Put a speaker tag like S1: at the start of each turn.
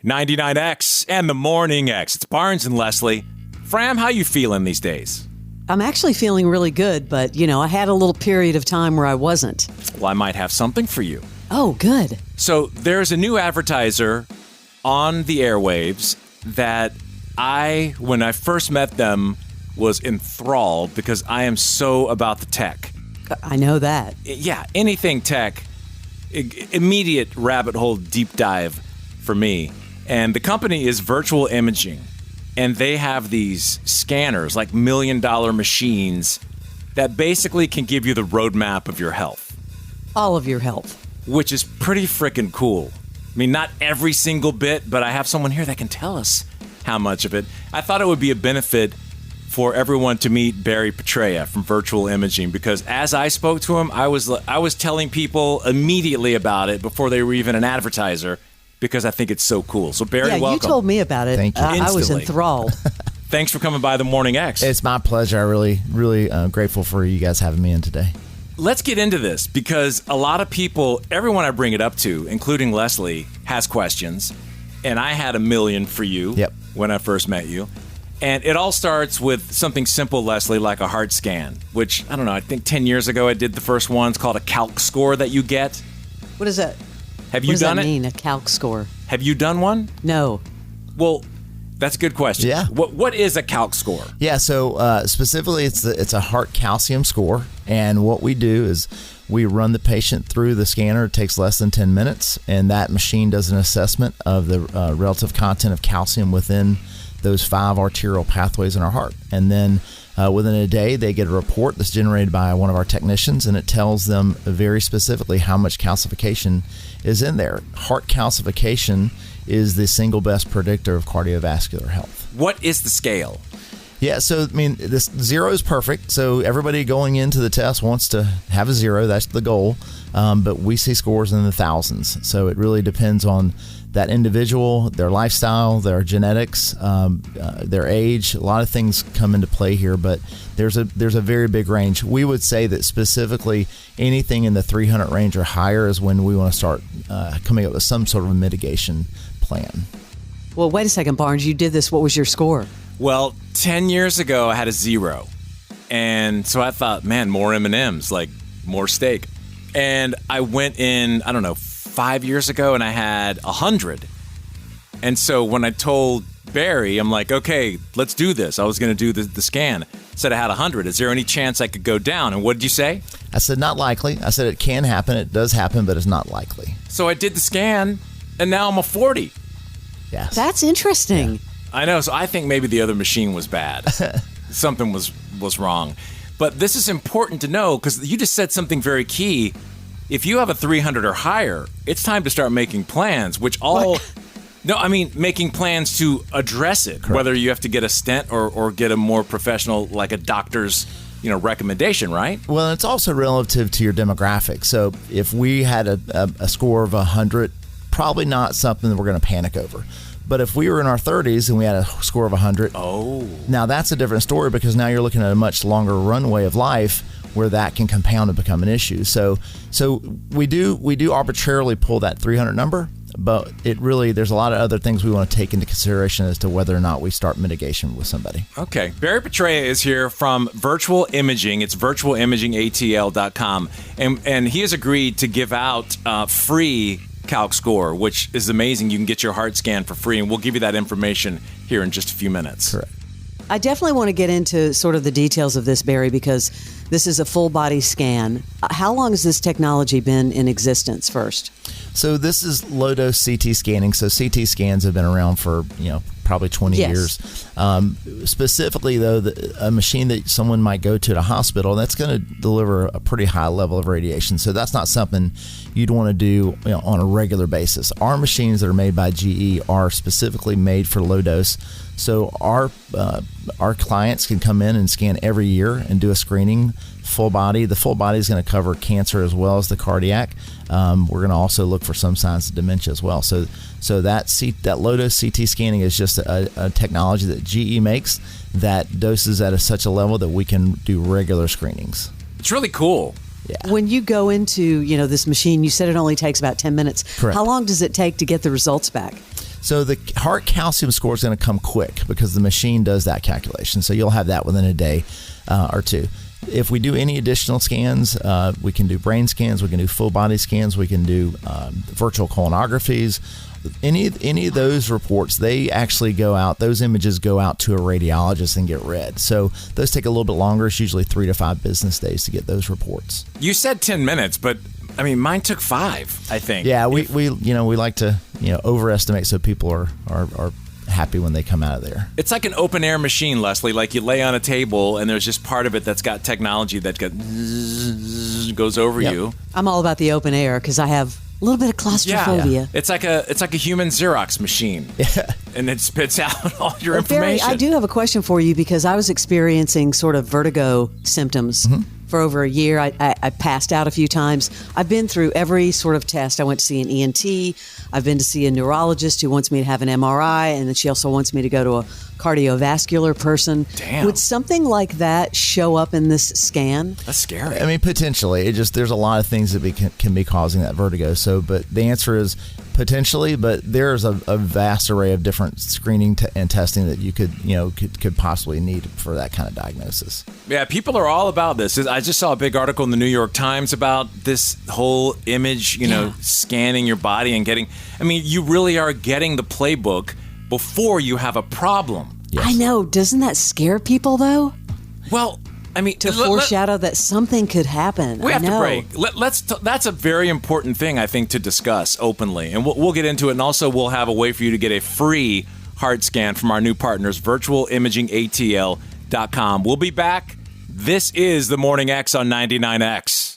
S1: 99X and the Morning X. It's Barnes and Leslie. Fram, how you feeling these days?
S2: I'm actually feeling really good, but, I had a little period of time where I wasn't.
S1: Well, I might have something for you.
S2: Oh, good.
S1: So there's a new advertiser on the airwaves that when I first met them, was enthralled because I am so about the tech.
S2: I know that.
S1: Yeah, anything tech, immediate rabbit hole deep dive for me. And the company is Virtual Imaging. And they have these scanners, like $1 million machines, that basically can give you the roadmap of your health.
S2: All of your health.
S1: Which is pretty freaking cool. I mean, not every single bit, but I have someone here that can tell us how much of it. I thought it would be a benefit for everyone to meet Barry Petraea from Virtual Imaging, because as I spoke to him, I was telling people immediately about it before they were even an advertiser, because I think it's so cool. So Barry, welcome.
S2: You told me about it.
S3: Thank you.
S2: I was enthralled.
S1: Thanks for coming by the Morning X.
S3: It's my pleasure. I'm really grateful for you guys having me in today.
S1: Let's get into this, because a lot of people, everyone I bring it up to, including Leslie, has questions. And I had a million for you when I first met you. And it all starts with something simple, Leslie, like a heart scan, which, I don't know, I think 10 years ago I did the first one. It's called a calc score that you get.
S2: What is that?
S1: Have you done it?
S2: What does that mean, a calc score?
S1: Have you done one?
S2: No.
S1: Well, that's a good question.
S3: Yeah.
S1: What is a calc score?
S3: Yeah, so specifically it's a heart calcium score. And what we do is we run the patient through the scanner. It takes less than 10 minutes. And that machine does an assessment of the relative content of calcium within those 5 arterial pathways in our heart. And then within a day, they get a report that's generated by one of our technicians, and it tells them very specifically how much calcification is in there. Heart calcification is the single best predictor of cardiovascular health.
S1: What is the scale?
S3: Yeah, so this 0 is perfect. So everybody going into the test wants to have a 0. That's the goal. But we see scores in the thousands. So it really depends on that individual, their lifestyle, their genetics, their age. A lot of things come into play here, but there's a very big range. We would say that specifically anything in the 300 range or higher is when we want to start coming up with some sort of a mitigation plan.
S2: Well, wait a second, Barnes. You did this. What was your score?
S1: Well, 10 years ago, I had a 0. And so I thought, man, more M&Ms, like more steak. And I went in, 5 years ago, and I had 100. And so when I told Barry, I'm like, okay, let's do this. I was going to do the scan. Said I had 100. Is there any chance I could go down? And what did you say?
S3: I said, not likely. I said, it can happen. It does happen, but it's not likely.
S1: So I did the scan, and now I'm a 40.
S3: Yes.
S2: That's interesting.
S1: Yeah. I know. So I think maybe the other machine was bad. Something was wrong. But this is important to know, because you just said something very key. If you have a 300 or higher, it's time to start making plans, making plans to address it. Correct. Whether you have to get a stent or get a more professional, like a doctor's, recommendation, right?
S3: Well, it's also relative to your demographic. So if we had a score of 100, probably not something that we're going to panic over. But if we were in our 30s and we had a score of 100, now that's a different story, because now you're looking at a much longer runway of life where that can compound and become an issue. So we do arbitrarily pull that 300 number, but there's a lot of other things we want to take into consideration as to whether or not we start mitigation with somebody.
S1: Okay. Barry Petraea is here from Virtual Imaging. It's virtualimagingatl.com. And he has agreed to give out free calc score, which is amazing. You can get your heart scan for free, and we'll give you that information here in just a few minutes.
S3: Correct.
S2: I definitely want to get into sort of the details of this, Barry, because this is a full body scan. How long has this technology been in existence first?
S3: So this is low dose CT scanning. So CT scans have been around for, probably 20 years. Specifically, though, a machine that someone might go to at a hospital, that's going to deliver a pretty high level of radiation. So that's not something you'd want to do on a regular basis. Our machines that are made by GE are specifically made for low dose. So our clients can come in and scan every year and do a screening, full body. The full body is going to cover cancer as well as the cardiac. We're going to also look for some signs of dementia as well. So that low dose CT scanning is just a technology that GE makes that doses at such a level that we can do regular screenings.
S1: It's really cool.
S3: Yeah.
S2: When you go into this machine, you said it only takes about 10 minutes.
S3: Correct.
S2: How long does it take to get the results back?
S3: So the heart calcium score is going to come quick because the machine does that calculation. So you'll have that within a day or two. If we do any additional scans, we can do brain scans, we can do full body scans, we can do virtual colonographies. Any of those reports, they actually go out, those images go out to a radiologist and get read. So those take a little bit longer. It's usually 3 to 5 business days to get those reports.
S1: You said 10 minutes, but I mean, mine took 5, I think.
S3: Yeah, we like to overestimate so people are happy when they come out of there.
S1: It's like an open air machine, Leslie. Like you lay on a table and there's just part of it that's got technology that goes over you.
S2: I'm all about the open air because I have a little bit of claustrophobia.
S1: Yeah. It's like a human Xerox machine. Yeah. And it spits out all your
S2: Barry,
S1: information.
S2: I do have a question for you because I was experiencing sort of vertigo symptoms for over a year. I passed out a few times. I've been through every sort of test. I went to see an ENT. I've been to see a neurologist who wants me to have an MRI, and then she also wants me to go to a cardiovascular person.
S1: Damn.
S2: Would something like that show up in this scan?
S1: That's scary.
S3: I mean, potentially. There's a lot of things that can be causing that vertigo. So, but the answer is potentially, but there's a vast array of different screening and testing that you could possibly need for that kind of diagnosis.
S1: Yeah, people are all about this. I just saw a big article in the New York Times about this whole image, scanning your body and getting, I mean, you really are getting the playbook before you have a problem.
S3: Yes.
S2: I know. Doesn't that scare people, though?
S1: Well, I mean,
S2: to foreshadow that something could happen.
S1: We have to break. That's a very important thing, I think, to discuss openly. And we'll get into it. And also, we'll have a way for you to get a free heart scan from our new partners, virtualimagingatl.com. We'll be back. This is The Morning X on 99X.